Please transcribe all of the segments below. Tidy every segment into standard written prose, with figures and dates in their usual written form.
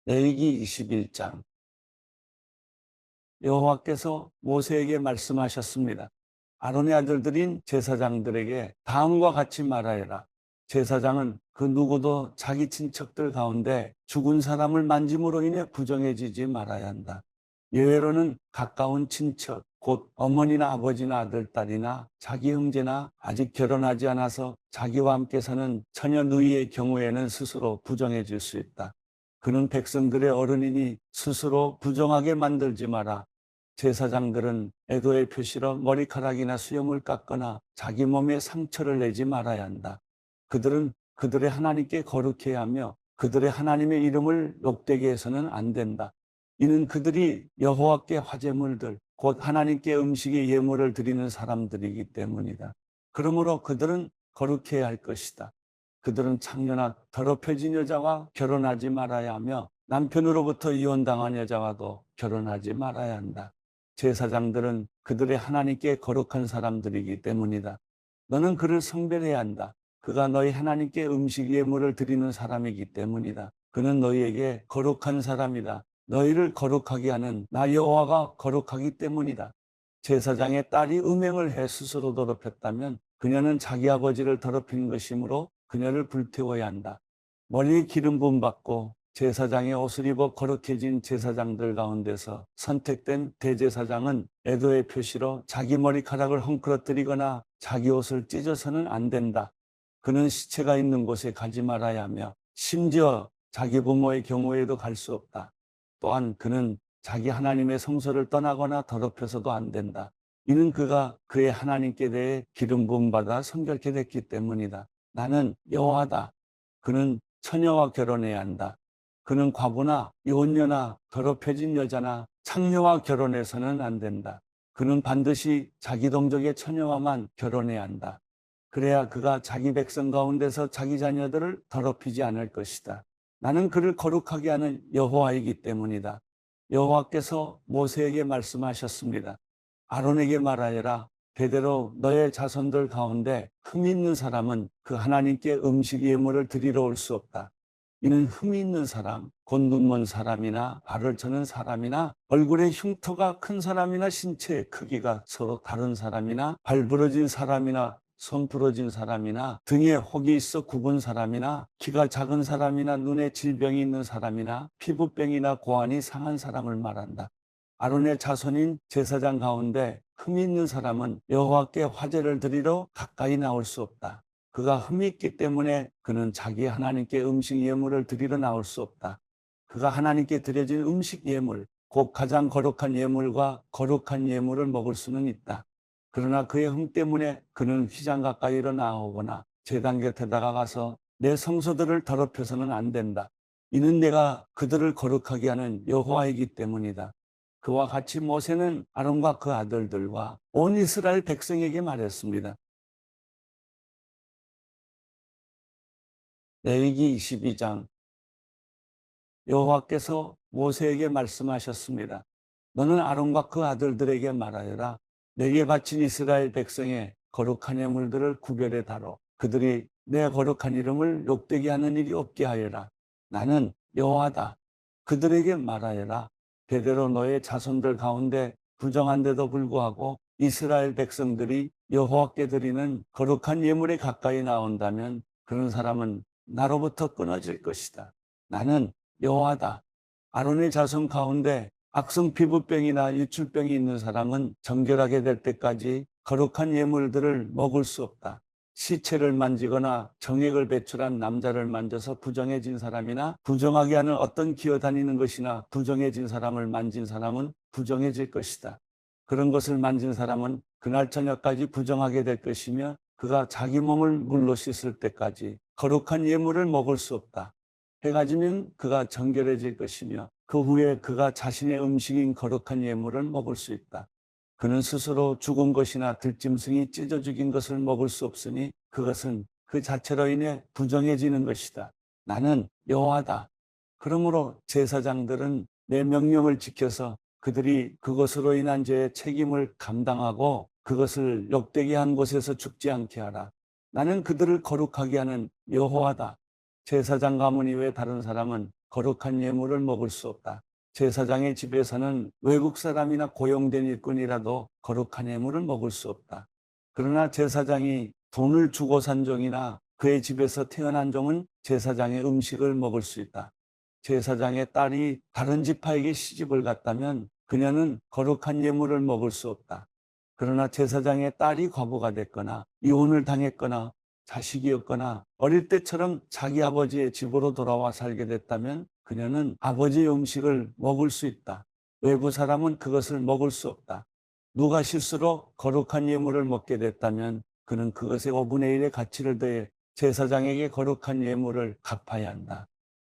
레위기 21장. 여호와께서 모세에게 말씀하셨습니다. 아론의 아들들인 제사장들에게 다음과 같이 말하여라. 제사장은 그 누구도 자기 친척들 가운데 죽은 사람을 만짐으로 인해 부정해지지 말아야 한다. 예외로는 가까운 친척, 곧 어머니나 아버지나 아들, 딸이나 자기 형제나 아직 결혼하지 않아서 자기와 함께 사는 처녀 누이의 경우에는 스스로 부정해질 수 있다. 그는 백성들의 어른이니 스스로 부정하게 만들지 마라. 제사장들은 애도의 표시로 머리카락이나 수염을 깎거나 자기 몸에 상처를 내지 말아야 한다. 그들은 그들의 하나님께 거룩해야 하며 그들의 하나님의 이름을 욕되게 해서는 안 된다. 이는 그들이 여호와께 화제물들, 곧 하나님께 음식의 예물을 드리는 사람들이기 때문이다. 그러므로 그들은 거룩해야 할 것이다. 그들은 창녀나 더럽혀진 여자와 결혼하지 말아야 하며 남편으로부터 이혼당한 여자와도 결혼하지 말아야 한다. 제사장들은 그들의 하나님께 거룩한 사람들이기 때문이다. 너는 그를 성별해야 한다. 그가 너희 하나님께 음식 예물을 드리는 사람이기 때문이다. 그는 너희에게 거룩한 사람이다. 너희를 거룩하게 하는 나 여호와가 거룩하기 때문이다. 제사장의 딸이 음행을 해 스스로 더럽혔다면 그녀는 자기 아버지를 더럽힌 것이므로 그녀를 불태워야 한다. 머리에 기름 부음 받고 제사장의 옷을 입어 거룩해진 제사장들 가운데서 선택된 대제사장은 애도의 표시로 자기 머리카락을 헝클어뜨리거나 자기 옷을 찢어서는 안 된다. 그는 시체가 있는 곳에 가지 말아야 하며 심지어 자기 부모의 경우에도 갈 수 없다. 또한 그는 자기 하나님의 성소를 떠나거나 더럽혀서도 안 된다. 이는 그가 그의 하나님께 대해 기름 부음 받아 성결케 됐기 때문이다. 나는 여호와다. 그는 처녀와 결혼해야 한다. 그는 과부나 이혼녀나 더럽혀진 여자나 창녀와 결혼해서는 안 된다. 그는 반드시 자기 동족의 처녀와만 결혼해야 한다. 그래야 그가 자기 백성 가운데서 자기 자녀들을 더럽히지 않을 것이다. 나는 그를 거룩하게 하는 여호와이기 때문이다. 여호와께서 모세에게 말씀하셨습니다. 아론에게 말하여라. 대대로 너의 자손들 가운데 흠이 있는 사람은 그 하나님께 음식 예물을 드리러 올 수 없다. 이는 흠이 있는 사람, 곧 눈먼 사람이나 발을 저는 사람이나 얼굴에 흉터가 큰 사람이나 신체의 크기가 서로 다른 사람이나 발 부러진 사람이나 손 부러진 사람이나 등에 혹이 있어 굽은 사람이나 키가 작은 사람이나 눈에 질병이 있는 사람이나 피부병이나 고환이 상한 사람을 말한다. 아론의 자손인 제사장 가운데 흠이 있는 사람은 여호와께 화제를 드리러 가까이 나올 수 없다. 그가 흠이 있기 때문에 그는 자기 하나님께 음식 예물을 드리러 나올 수 없다. 그가 하나님께 드려진 음식 예물, 곧 가장 거룩한 예물과 거룩한 예물을 먹을 수는 있다. 그러나 그의 흠 때문에 그는 휘장 가까이로 나오거나 제단 곁에 다가가서 내 성소들을 더럽혀서는 안 된다. 이는 내가 그들을 거룩하게 하는 여호와이기 때문이다. 그와 같이 모세는 아론과 그 아들들과 온 이스라엘 백성에게 말했습니다. 레위기 22장. 여호와께서 모세에게 말씀하셨습니다. 너는 아론과 그 아들들에게 말하여라. 내게 바친 이스라엘 백성의 거룩한 예물들을 구별해 다뤄. 그들이 내 거룩한 이름을 욕되게 하는 일이 없게 하여라. 나는 여호와다. 그들에게 말하여라. 대대로 너의 자손들 가운데 부정한데도 불구하고 이스라엘 백성들이 여호와께 드리는 거룩한 예물에 가까이 나온다면 그런 사람은 나로부터 끊어질 것이다. 나는 여호와다. 아론의 자손 가운데 악성 피부병이나 유출병이 있는 사람은 정결하게 될 때까지 거룩한 예물들을 먹을 수 없다. 시체를 만지거나 정액을 배출한 남자를 만져서 부정해진 사람이나 부정하게 하는 어떤 기어다니는 것이나 부정해진 사람을 만진 사람은 부정해질 것이다. 그런 것을 만진 사람은 그날 저녁까지 부정하게 될 것이며 그가 자기 몸을 물로 씻을 때까지 거룩한 예물을 먹을 수 없다. 해가 지면 그가 정결해질 것이며 그 후에 그가 자신의 음식인 거룩한 예물을 먹을 수 있다. 그는 스스로 죽은 것이나 들짐승이 찢어 죽인 것을 먹을 수 없으니 그것은 그 자체로 인해 부정해지는 것이다. 나는 여호와다. 그러므로 제사장들은 내 명령을 지켜서 그들이 그것으로 인한 죄의 책임을 감당하고 그것을 욕되게 한 곳에서 죽지 않게 하라. 나는 그들을 거룩하게 하는 여호와다. 제사장 가문 이외 다른 사람은 거룩한 예물을 먹을 수 없다. 제사장의 집에서는 외국 사람이나 고용된 일꾼이라도 거룩한 예물을 먹을 수 없다. 그러나 제사장이 돈을 주고 산 종이나 그의 집에서 태어난 종은 제사장의 음식을 먹을 수 있다. 제사장의 딸이 다른 지파에게 시집을 갔다면 그녀는 거룩한 예물을 먹을 수 없다. 그러나 제사장의 딸이 과부가 됐거나 이혼을 당했거나 자식이 없거나 어릴 때처럼 자기 아버지의 집으로 돌아와 살게 됐다면 그녀는 아버지의 음식을 먹을 수 있다. 외부 사람은 그것을 먹을 수 없다. 누가 실수로 거룩한 예물을 먹게 됐다면 그는 그것의 5분의 1의 가치를 더해 제사장에게 거룩한 예물을 갚아야 한다.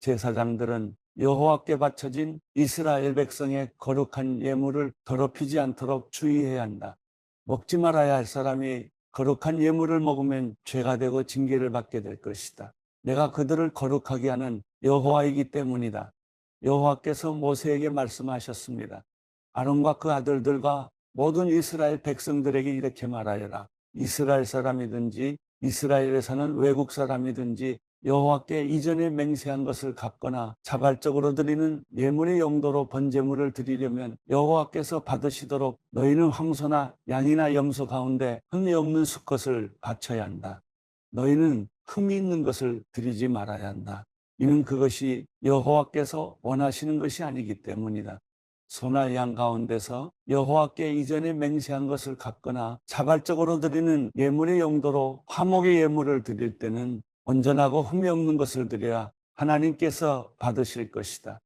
제사장들은 여호와께 바쳐진 이스라엘 백성의 거룩한 예물을 더럽히지 않도록 주의해야 한다. 먹지 말아야 할 사람이 거룩한 예물을 먹으면 죄가 되고 징계를 받게 될 것이다. 내가 그들을 거룩하게 하는 여호와이기 때문이다. 여호와께서 모세에게 말씀하셨습니다. 아론과 그 아들들과 모든 이스라엘 백성들에게 이렇게 말하여라. 이스라엘 사람이든지 이스라엘에 사는 외국 사람이든지 여호와께 이전에 맹세한 것을 갚거나 자발적으로 드리는 예물의 용도로 번제물을 드리려면 여호와께서 받으시도록 너희는 황소나 양이나 염소 가운데 흠이 없는 수컷을 바쳐야 한다. 너희는 흠이 있는 것을 드리지 말아야 한다. 이는 그것이 여호와께서 원하시는 것이 아니기 때문이다. 소나 양 가운데서 여호와께 이전에 맹세한 것을 갚거나 자발적으로 드리는 예물의 용도로 화목의 예물을 드릴 때는 온전하고 흠이 없는 것을 드려야 하나님께서 받으실 것이다.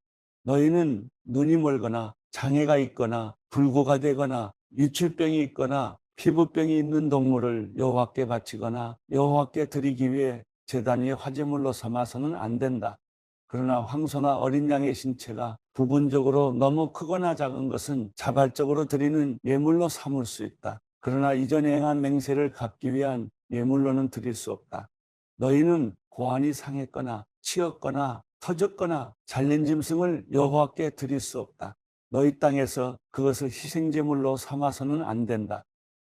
너희는 눈이 멀거나 장애가 있거나 불구가 되거나 유출병이 있거나 피부병이 있는 동물을 여호와께 바치거나 여호와께 드리기 위해 제단 위에 화제물로 삼아서는 안 된다. 그러나 황소나 어린 양의 신체가 부분적으로 너무 크거나 작은 것은 자발적으로 드리는 예물로 삼을 수 있다. 그러나 이전에 행한 맹세를 갚기 위한 예물로는 드릴 수 없다. 너희는 고환이 상했거나 치었거나 터졌거나 잘린 짐승을 여호와께 드릴 수 없다. 너희 땅에서 그것을 희생제물로 삼아서는 안 된다.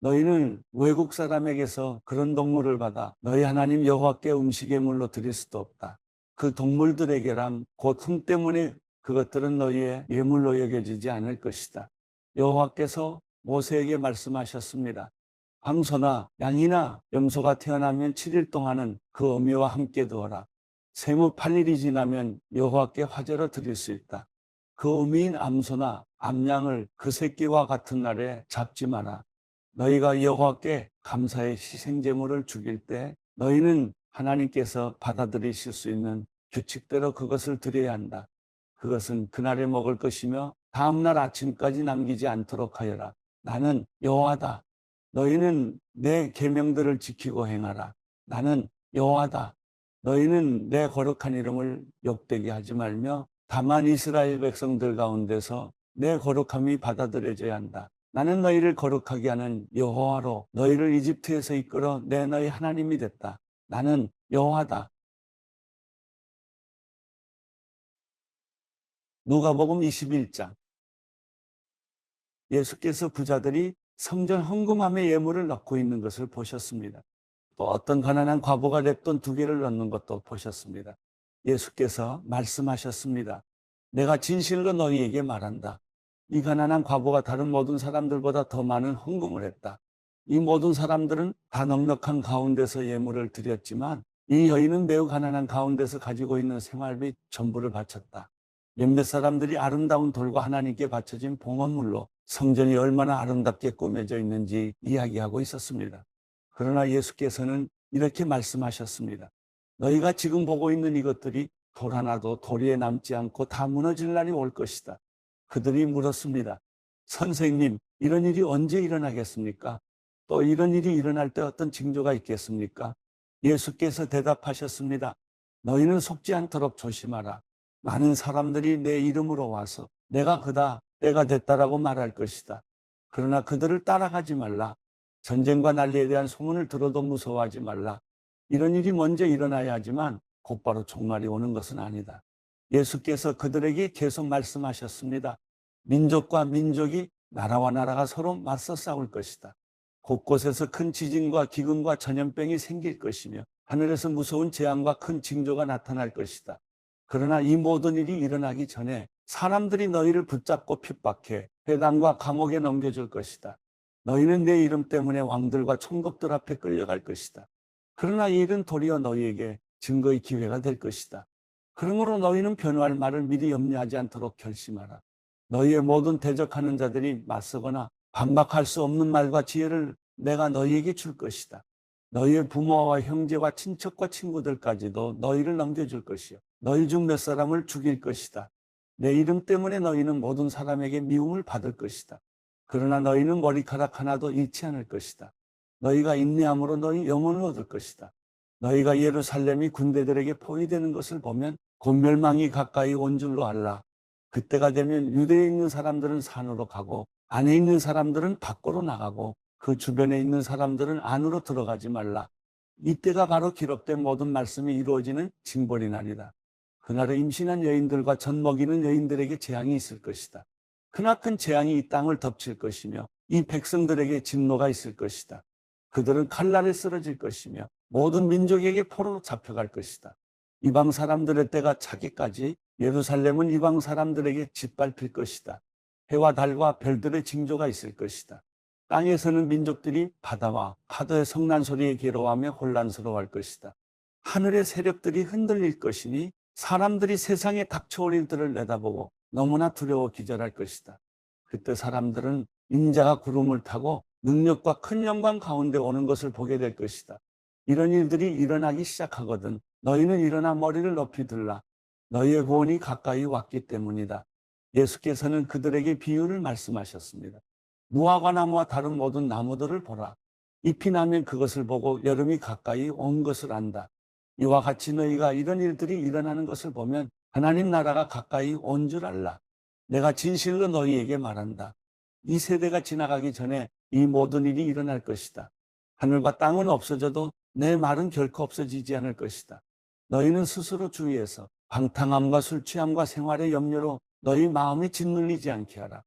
너희는 외국 사람에게서 그런 동물을 받아 너희 하나님 여호와께 음식예물로 드릴 수도 없다. 그 동물들에게란 고통 때문에 그것들은 너희의 예물로 여겨지지 않을 것이다. 여호와께서 모세에게 말씀하셨습니다. 황소나 양이나 염소가 태어나면 7일 동안은 그 어미와 함께 두어라. 세무 8일이 지나면 여호와께 화제로 드릴 수 있다. 그 어미인 암소나 암양을 그 새끼와 같은 날에 잡지 마라. 너희가 여호와께 감사의 희생제물을 죽일 때 너희는 하나님께서 받아들이실 수 있는 규칙대로 그것을 드려야 한다. 그것은 그날에 먹을 것이며 다음날 아침까지 남기지 않도록 하여라. 나는 여호와다. 너희는 내 계명들을 지키고 행하라. 나는 여호와다. 너희는 내 거룩한 이름을 욕되게 하지 말며 다만 이스라엘 백성들 가운데서 내 거룩함이 받아들여져야 한다. 나는 너희를 거룩하게 하는 여호와로 너희를 이집트에서 이끌어 내 너희 하나님이 됐다. 나는 여호와다. 누가복음 21장. 예수께서 부자들이 성전 헌금함에 예물을 넣고 있는 것을 보셨습니다. 또 어떤 가난한 과부가 랩돈 2개를 넣는 것도 보셨습니다. 예수께서 말씀하셨습니다. 내가 진실로 너희에게 말한다. 이 가난한 과부가 다른 모든 사람들보다 더 많은 헌금을 했다. 이 모든 사람들은 다 넉넉한 가운데서 예물을 드렸지만 이 여인은 매우 가난한 가운데서 가지고 있는 생활비 전부를 바쳤다. 몇몇 사람들이 아름다운 돌과 하나님께 바쳐진 봉헌물로 성전이 얼마나 아름답게 꾸며져 있는지 이야기하고 있었습니다. 그러나 예수께서는 이렇게 말씀하셨습니다. 너희가 지금 보고 있는 이것들이 돌 하나도 도리에 남지 않고 다 무너질 날이 올 것이다. 그들이 물었습니다. 선생님, 이런 일이 언제 일어나겠습니까? 또 이런 일이 일어날 때 어떤 징조가 있겠습니까? 예수께서 대답하셨습니다. 너희는 속지 않도록 조심하라. 많은 사람들이 내 이름으로 와서 내가 그다, 때가 됐다라고 말할 것이다. 그러나 그들을 따라가지 말라. 전쟁과 난리에 대한 소문을 들어도 무서워하지 말라. 이런 일이 먼저 일어나야 하지만 곧바로 종말이 오는 것은 아니다. 예수께서 그들에게 계속 말씀하셨습니다. 민족과 민족이, 나라와 나라가 서로 맞서 싸울 것이다. 곳곳에서 큰 지진과 기근과 전염병이 생길 것이며 하늘에서 무서운 재앙과 큰 징조가 나타날 것이다. 그러나 이 모든 일이 일어나기 전에 사람들이 너희를 붙잡고 핍박해 회당과 감옥에 넘겨줄 것이다. 너희는 내 이름 때문에 왕들과 총독들 앞에 끌려갈 것이다. 그러나 이 일은 도리어 너희에게 증거의 기회가 될 것이다. 그러므로 너희는 변호할 말을 미리 염려하지 않도록 결심하라. 너희의 모든 대적하는 자들이 맞서거나 반박할 수 없는 말과 지혜를 내가 너희에게 줄 것이다. 너희의 부모와 형제와 친척과 친구들까지도 너희를 넘겨줄 것이요. 너희 중 몇 사람을 죽일 것이다. 내 이름 때문에 너희는 모든 사람에게 미움을 받을 것이다. 그러나 너희는 머리카락 하나도 잃지 않을 것이다. 너희가 인내함으로 너희 영혼을 얻을 것이다. 너희가 예루살렘이 군대들에게 포위되는 것을 보면 곧 멸망이 가까이 온 줄로 알라. 그때가 되면 유대에 있는 사람들은 산으로 가고 안에 있는 사람들은 밖으로 나가고 그 주변에 있는 사람들은 안으로 들어가지 말라. 이때가 바로 기록된 모든 말씀이 이루어지는 징벌이 날이다. 그날에 임신한 여인들과 젖 먹이는 여인들에게 재앙이 있을 것이다. 크나큰 재앙이 이 땅을 덮칠 것이며 이 백성들에게 진노가 있을 것이다. 그들은 칼날에 쓰러질 것이며 모든 민족에게 포로로 잡혀갈 것이다. 이방 사람들의 때가 차기까지 예루살렘은 이방 사람들에게 짓밟힐 것이다. 해와 달과 별들의 징조가 있을 것이다. 땅에서는 민족들이 바다와 파도의 성난 소리에 괴로워하며 혼란스러워할 것이다. 하늘의 세력들이 흔들릴 것이니 사람들이 세상에 닥쳐올 일들을 내다보고 너무나 두려워 기절할 것이다. 그때 사람들은 인자가 구름을 타고 능력과 큰 영광 가운데 오는 것을 보게 될 것이다. 이런 일들이 일어나기 시작하거든 너희는 일어나 머리를 높이 들라. 너희의 구원이 가까이 왔기 때문이다. 예수께서는 그들에게 비유를 말씀하셨습니다. 무화과 나무와 다른 모든 나무들을 보라. 잎이 나면 그것을 보고 여름이 가까이 온 것을 안다. 이와 같이 너희가 이런 일들이 일어나는 것을 보면 하나님 나라가 가까이 온 줄 알라. 내가 진실로 너희에게 말한다. 이 세대가 지나가기 전에 이 모든 일이 일어날 것이다. 하늘과 땅은 없어져도 내 말은 결코 없어지지 않을 것이다. 너희는 스스로 주의해서 방탕함과 술 취함과 생활의 염려로 너희 마음이 짓눌리지 않게 하라.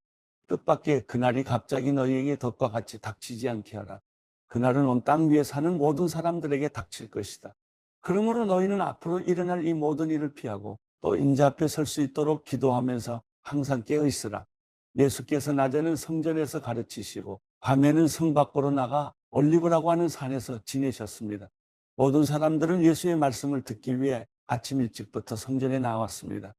뜻밖의 그날이 갑자기 너희에게 덫과 같이 닥치지 않게 하라. 그날은 온 땅 위에 사는 모든 사람들에게 닥칠 것이다. 그러므로 너희는 앞으로 일어날 이 모든 일을 피하고 또 인자 앞에 설 수 있도록 기도하면서 항상 깨어 있으라. 예수께서 낮에는 성전에서 가르치시고 밤에는 성 밖으로 나가 올리브라고 하는 산에서 지내셨습니다. 모든 사람들은 예수의 말씀을 듣기 위해 아침 일찍부터 성전에 나왔습니다.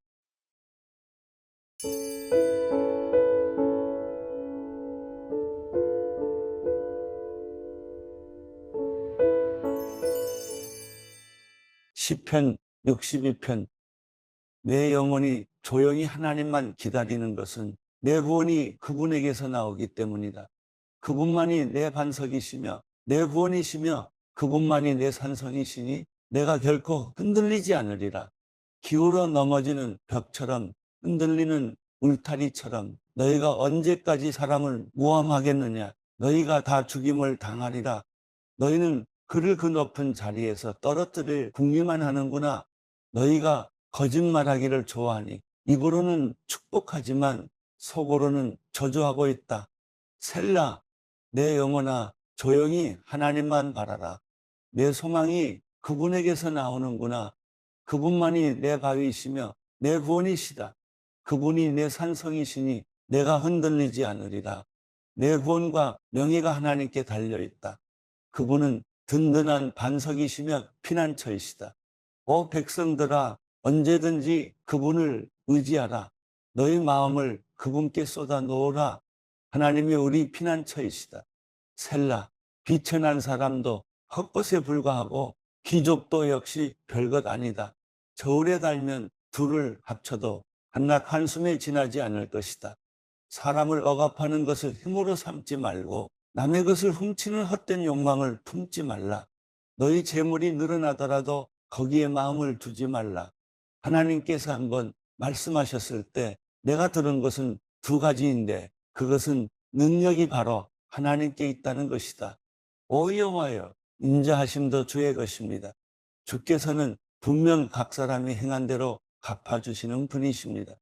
시편 62편. 내 영혼이 조용히 하나님만 기다리는 것은 내 구원이 그분에게서 나오기 때문이다. 그분만이 내 반석이시며 내 구원이시며 그분만이 내 산성이시니 내가 결코 흔들리지 않으리라. 기울어 넘어지는 벽처럼 흔들리는 울타리처럼 너희가 언제까지 사람을 모함하겠느냐. 너희가 다 죽임을 당하리라. 너희는 그를 그 높은 자리에서 떨어뜨릴 궁리만 하는구나. 너희가 거짓말하기를 좋아하니 입으로는 축복하지만 속으로는 저주하고 있다. 셀라. 내 영혼아 조용히 하나님만 바라라. 내 소망이 그분에게서 나오는구나. 그분만이 내 바위이시며 내 구원이시다. 그분이 내 산성이시니 내가 흔들리지 않으리라. 내 구원과 명예가 하나님께 달려있다. 그분은 든든한 반석이시며 피난처이시다. 오 백성들아, 언제든지 그분을 의지하라. 너희 마음을 그분께 쏟아 놓으라. 하나님이 우리 피난처이시다. 셀라. 비천한 사람도 헛것에 불과하고 귀족도 역시 별것 아니다. 저울에 달면 둘을 합쳐도 한낮 한숨에 지나지 않을 것이다. 사람을 억압하는 것을 힘으로 삼지 말고 남의 것을 훔치는 헛된 욕망을 품지 말라. 너희 재물이 늘어나더라도 거기에 마음을 두지 말라. 하나님께서 한번 말씀하셨을 때 내가 들은 것은 두 가지인데 그것은 능력이 바로 하나님께 있다는 것이다. 오 여호와여, 인자하심도 주의 것입니다. 주께서는 분명 각 사람이 행한 대로 갚아주시는 분이십니다.